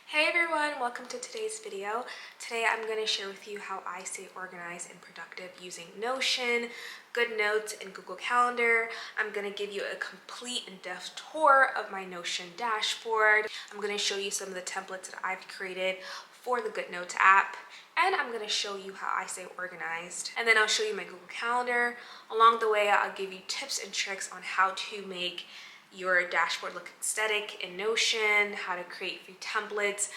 Hey everyone, welcome to today's video. Today I'm going to share with you how I stay organized and productive using Notion, GoodNotes, and Google Calendar. I'm going to give you a complete in-depth tour of my Notion dashboard. I'm going to show you some of the templates that I've created for the GoodNotes app, and I'm going to show you how I stay organized. And then I'll show you my Google Calendar. Along the way, I'll give you tips and tricks on how to make your dashboard look aesthetic in Notion, how to create free templates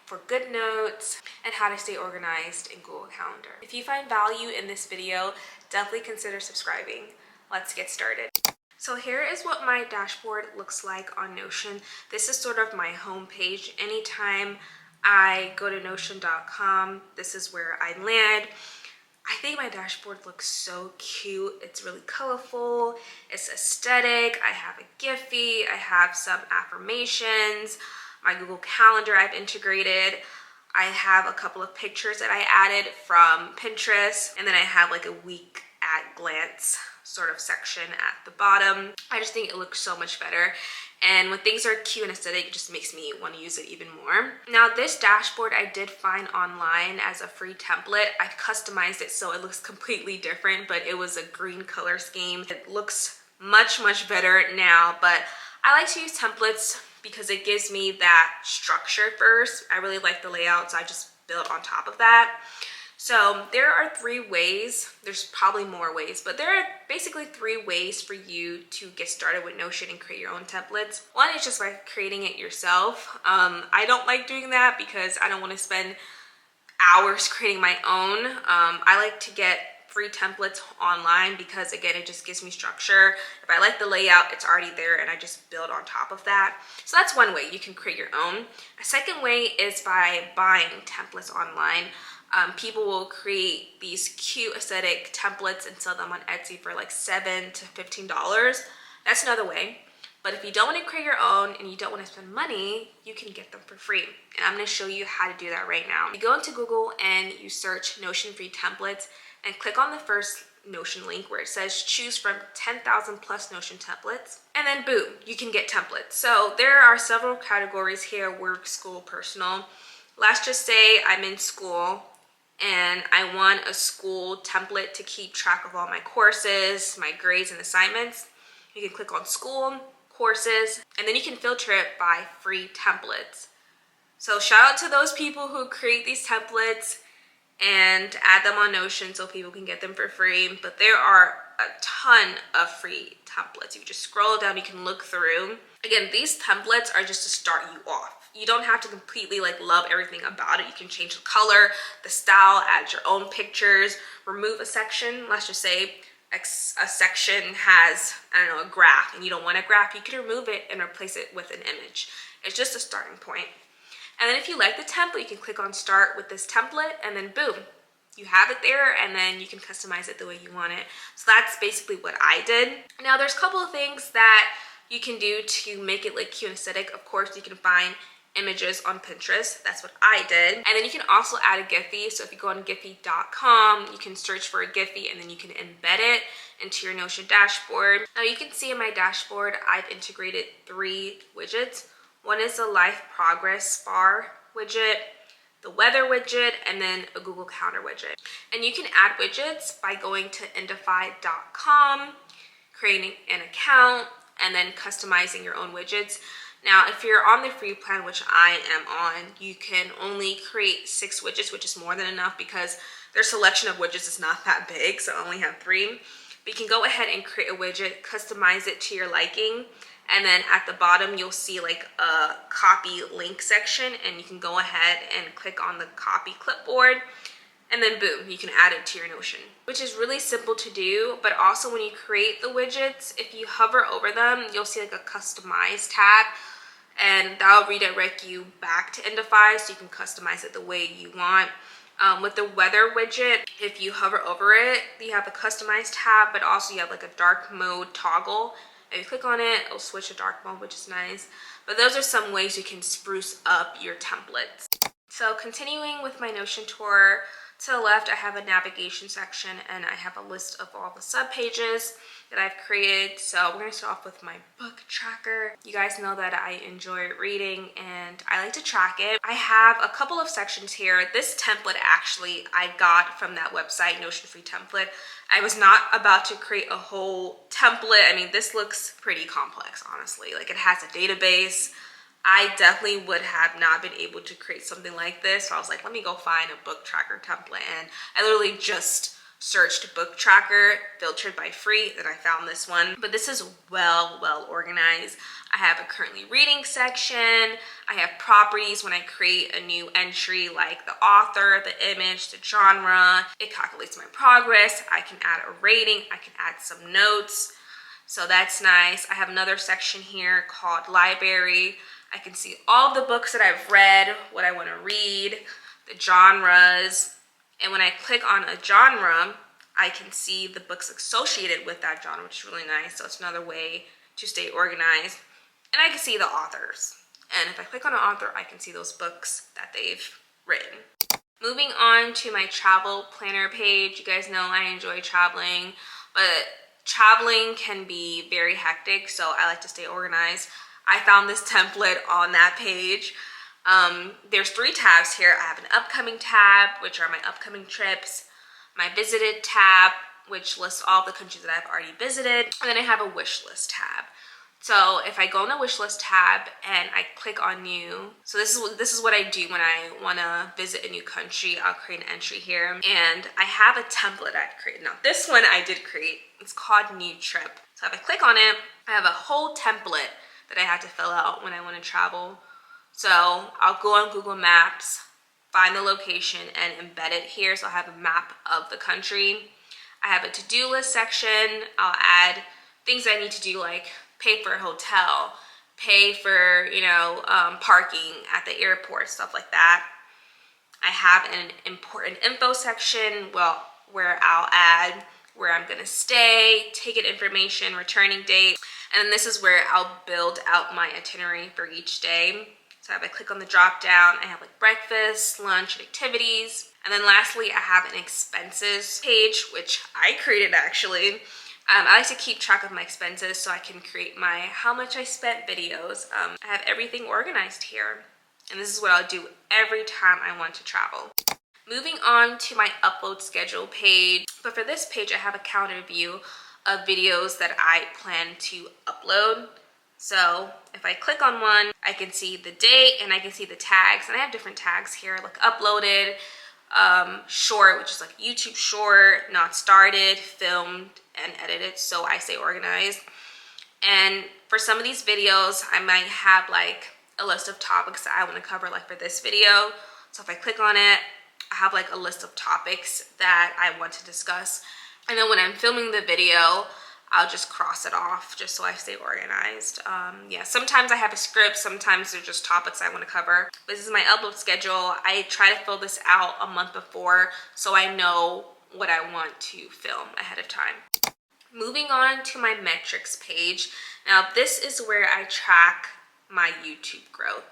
for GoodNotes, and how to stay organized in Google Calendar. If you find value in this video, definitely consider subscribing. Let's get started. So here is what my dashboard looks like on Notion. This is sort of my home page. Anytime I go to notion.com, this is where I land. I think my dashboard looks so cute. It's really colorful, it's aesthetic. I have a Giphy, I have some affirmations, my Google Calendar I've integrated. I have a couple of pictures that I added from Pinterest, and then I have like a week at glance sort of section at the bottom. I just think it looks so much better. And when things are cute and aesthetic, it just makes me want to use it even more. Now this dashboard I did find online as a free template. I've customized it so it looks completely different, but it was a green color scheme. It looks much better now, but I like to use templates because it gives me that structure first. I really like the layout, so I just built on top of that. So there are three ways, there's probably more ways, but there are basically three ways for you to get started with Notion and create your own templates. One is just by creating it yourself. I don't like doing that because I don't want to spend hours creating my own. I like to get free templates online because again, it just gives me structure. If I like the layout, it's already there and I just build on top of that. So that's one way you can create your own. A second way is by buying templates online. People will create these cute aesthetic templates and sell them on Etsy for like $7 to $15. That's another way. But if you don't want to create your own and you don't want to spend money, you can get them for free. And I'm going to show you how to do that right now. You go into Google and you search Notion free templates and click on the first Notion link where it says choose from 10,000 plus Notion templates, and then boom, you can get templates. So there are several categories here: work, school, personal. Let's just say I'm in school and I want a school template to keep track of all my courses, my grades and assignments. You can click on school, courses, and then you can filter it by free templates. So shout out to those people who create these templates and add them on Notion so people can get them for free. But there are a ton of free templates. You can just scroll down, you can look through. Again, these templates are just to start you off. You don't have to completely like love everything about it. You can change the color, the style, add your own pictures, remove a section. Let's just say a section has, I don't know, a graph, and you don't want a graph. You can remove it and replace it with an image. It's just a starting point. And then if you like the template, you can click on start with this template, and then boom, you have it there, and then you can customize it the way you want it. So that's basically what I did. Now there's a couple of things that you can do to make it look cute and aesthetic. Of course, you can find images on Pinterest. That's what I did. And then you can also add a Giphy. So if you go on Giphy.com, you can search for a Giphy and then you can embed it into your Notion dashboard. Now you can see in my dashboard, I've integrated 3 widgets. One is the life progress bar widget, the weather widget, and then a Google Calendar widget. And you can add widgets by going to Endify.com, creating an account, and then customizing your own widgets. Now, if you're on the free plan, which I am on, you can only create 6 widgets, which is more than enough because their selection of widgets is not that big, so I only have 3. But you can go ahead and create a widget, customize it to your liking, and then at the bottom, you'll see like a copy link section, and you can go ahead and click on the copy clipboard, and then boom, you can add it to your Notion, which is really simple to do. But also when you create the widgets, if you hover over them, you'll see like a customize tab, and that'll redirect you back to Endify so you can customize it the way you want. With the weather widget, if you hover over it, you have the customize tab, but also you have like a dark mode toggle. If you click on it, it'll switch to dark mode, which is nice. But those are some ways you can spruce up your templates. So continuing with my Notion tour, To the left, I have a navigation section and I have a list of all the subpages that I've created. So we're gonna start off with my book tracker. You guys know that I enjoy reading and I like to track it. I have a couple of sections here. This template actually I got from that website, Notion Free Template. I was not about to create a whole template. I mean, this looks pretty complex, honestly. Like, it has a database. I definitely would have not been able to create something like this. So I was like, let me go find a book tracker template. And I literally just searched book tracker, filtered by free, then I found this one. But this is well organized. I have a currently reading section. I have properties when I create a new entry, like the author, the image, the genre. It calculates my progress. I can add a rating. I can add some notes. So that's nice. I have another section here called library. I can see all the books that I've read, what I want to read, the genres. And when I click on a genre, I can see the books associated with that genre, which is really nice. So it's another way to stay organized. And I can see the authors. And if I click on an author, I can see those books that they've written. Moving on to my travel planner page. You guys know I enjoy traveling, but traveling can be very hectic, so I like to stay organized. I found this template on that page. There's 3 tabs here. I have an upcoming tab, which are my upcoming trips, my visited tab, which lists all the countries that I've already visited, and then I have a wish list tab. So if I go in the wish list tab and I click on new, so this is what I do when I want to visit a new country. I'll create an entry here, and I have a template I've created. Now this one I did create. It's called New Trip. So if I click on it, I have a whole template that I have to fill out when I want to travel. So I'll go on Google Maps, find the location, and embed it here. So I'll have a map of the country. I have a to-do list section. I'll add things I need to do, like pay for a hotel, pay for, parking at the airport, stuff like that. I have an important info section, where I'll add where I'm gonna stay, ticket information, returning date, and then this is where I'll build out my itinerary for each day. So if I click on the drop down, I have like breakfast, lunch, and activities. And then lastly, I have an expenses page, which I created actually. I like to keep track of my expenses so I can create my how much I spent videos. I have everything organized here. And this is what I'll do every time I want to travel. Moving on to my upload schedule page. But for this page, I have a calendar view of videos that I plan to upload. So if I click on one, I can see the date and I can see the tags. And I have different tags here, like uploaded, short, which is like YouTube short, not started, filmed, and edited. So I stay organized. And for some of these videos, I might have like a list of topics that I want to cover, like for this video. So if I click on it, I have like a list of topics that I want to discuss. And then when I'm filming the video, I'll just cross it off just so I stay organized. Yeah, sometimes I have a script, sometimes they're just topics I want to cover. But this is my upload schedule. I try to fill this out a month before so I know what I want to film ahead of time. Moving on to my metrics page. Now this is where I track my YouTube growth.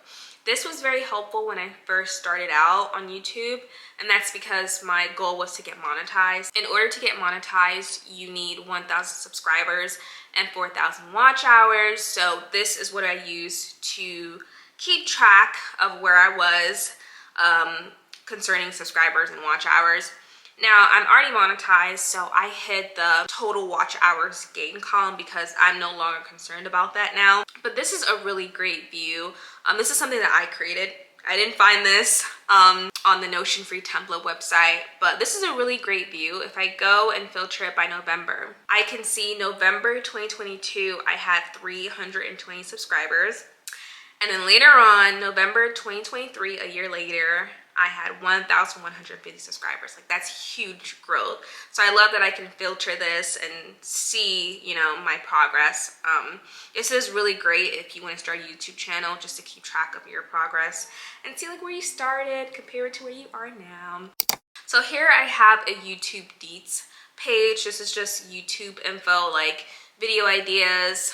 This was very helpful when I first started out on YouTube, and that's because my goal was to get monetized. In order to get monetized, you need 1,000 subscribers and 4,000 watch hours. So this is what I use to keep track of where I was concerning subscribers and watch hours. Now I'm already monetized, so I hit the total watch hours gain column because I'm no longer concerned about that now. But this is a really great view. This is something that I created. I didn't find this on the Notion Free Template website, but this is a really great view. If I go and filter it by November, I can see November 2022, I had 320 subscribers. And then later on, November 2023, a year later, I had 1,150 subscribers. Like, that's huge growth. So I love that I can filter this and see, my progress. This is really great if you want to start a YouTube channel, just to keep track of your progress and see like where you started compared to where you are now. So here I have a YouTube deets page. This is just YouTube info, like video ideas,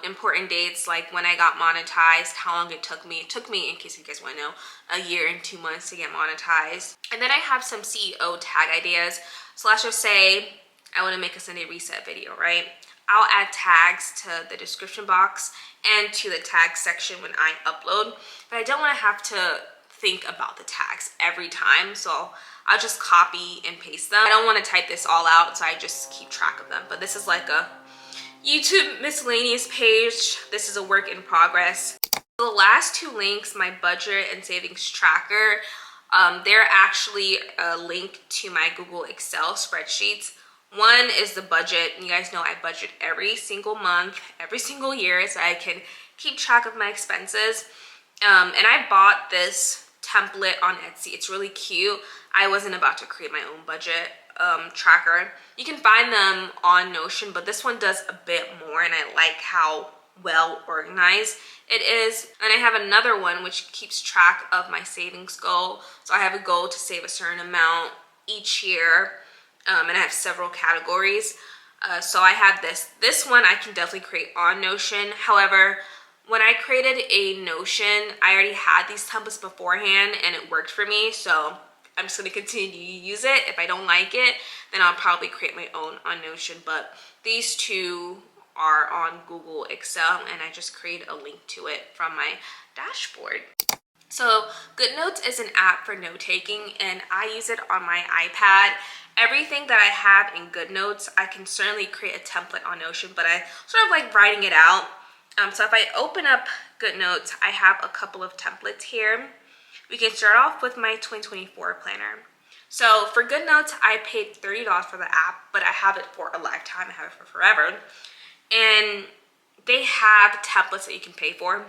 important dates like when I got monetized, how long it took me. It took me, in case you guys want to know, a year and 2 months to get monetized. And then I have some CEO tag ideas. So let's just say I want to make a Sunday reset video, right? I'll add tags to the description box and to the tag section when I upload, but I don't want to have to think about the tags every time, so I'll just copy and paste them. I don't want to type this all out, so I just keep track of them. But this is like a YouTube miscellaneous page. This is a work in progress. The last two links, my budget and savings tracker, they're actually a link to my Google Excel spreadsheets. One is the budget. You guys know I budget every single month, every single year, so I can keep track of my expenses. And I bought this template on Etsy. It's really cute. I wasn't about to create my own budget tracker. You can find them on Notion, but this one does a bit more, and I like how well organized it is. And I have another one which keeps track of my savings goal. So I have a goal to save a certain amount each year, and I have several categories. So I have this one I can definitely create on Notion. However, when I created a Notion, I already had these templates beforehand and it worked for me, so I'm just going to continue to use it. If I don't like it, then I'll probably create my own on Notion. But these two are on Google Excel, and I just created a link to it from my dashboard. So GoodNotes is an app for note-taking, and I use it on my iPad. Everything that I have in GoodNotes, I can certainly create a template on Notion, but I sort of like writing it out. So if I open up GoodNotes, I have a couple of templates here. We can start off with my 2024 planner. So for GoodNotes, I paid $30 for the app, but I have it for a lifetime. I have it for forever. And they have templates that you can pay for.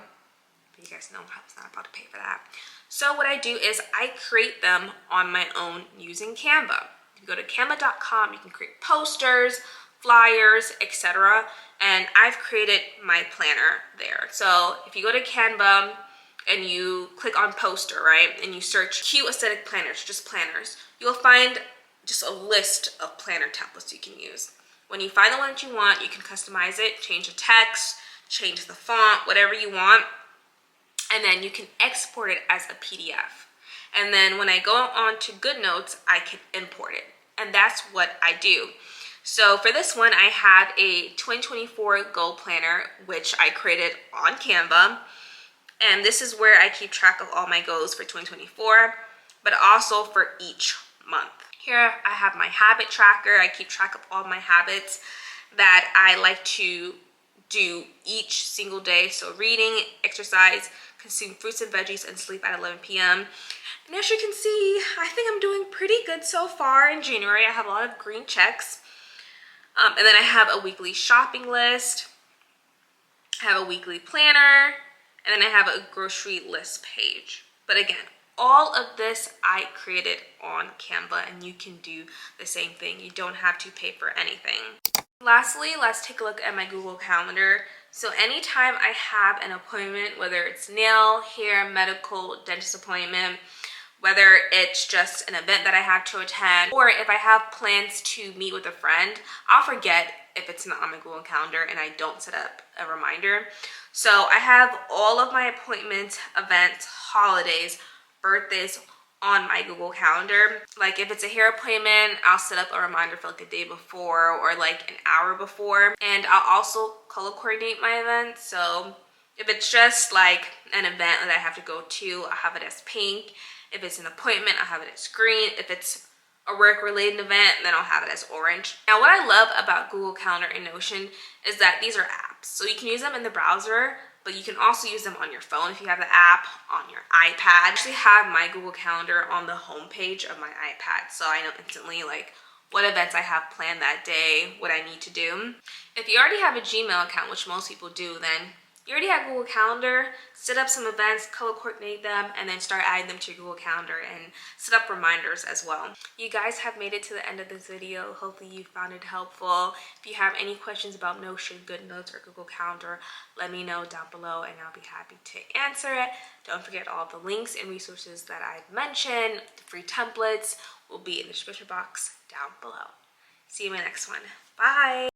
But you guys know I was not about to pay for that. So what I do is I create them on my own using Canva. You go to canva.com, you can create posters, flyers, etc. And I've created my planner there. So if you go to Canva and you click on poster, right, and you search cute aesthetic planners, just planners, you'll find just a list of planner templates you can use. When you find the one that you want, you can customize it, change the text, change the font, whatever you want, and then you can export it as a PDF. And then when I go on to GoodNotes, I can import it. And that's what I do. So for this one, I have a 2024 goal planner, which I created on Canva. And this is where I keep track of all my goals for 2024, but also for each month. Here I have my habit tracker. I keep track of all my habits that I like to do each single day. So reading, exercise, consume fruits and veggies, and sleep at 11 p.m. And as you can see, I think I'm doing pretty good so far in January. I have a lot of green checks. And then I have a weekly shopping list. I have a weekly planner. And then I have a grocery list page. But again, all of this I created on Canva, and you can do the same thing. You don't have to pay for anything. Lastly, let's take a look at my Google Calendar. So anytime I have an appointment, whether it's nail, hair, medical, dentist appointment, whether it's just an event that I have to attend, or if I have plans to meet with a friend, I'll forget if it's not on my Google Calendar and I don't set up a reminder. So I have all of my appointments, events, holidays, birthdays on my Google Calendar. Like if it's a hair appointment, I'll set up a reminder for like a day before or like an hour before. And I'll also color coordinate my events. So if it's just like an event that I have to go to, I'll have it as pink. If it's an appointment, I'll have it as green. If it's a work-related event, then I'll have it as orange. Now, what I love about Google Calendar and Notion is that these are apps. So you can use them in the browser, but you can also use them on your phone if you have the app, on your iPad. I actually have my Google Calendar on the home page of my iPad, so I know instantly like what events I have planned that day, what I need to do. If you already have a Gmail account, which most people do, then you already have Google Calendar. Set up some events, color coordinate them, and then start adding them to your Google Calendar and set up reminders as well. You guys have made it to the end of this video. Hopefully you found it helpful. If you have any questions about Notion, GoodNotes, or Google Calendar, let me know down below and I'll be happy to answer it. Don't forget all the links and resources that I've mentioned. The free templates will be in the description box down below. See you in my next one. Bye!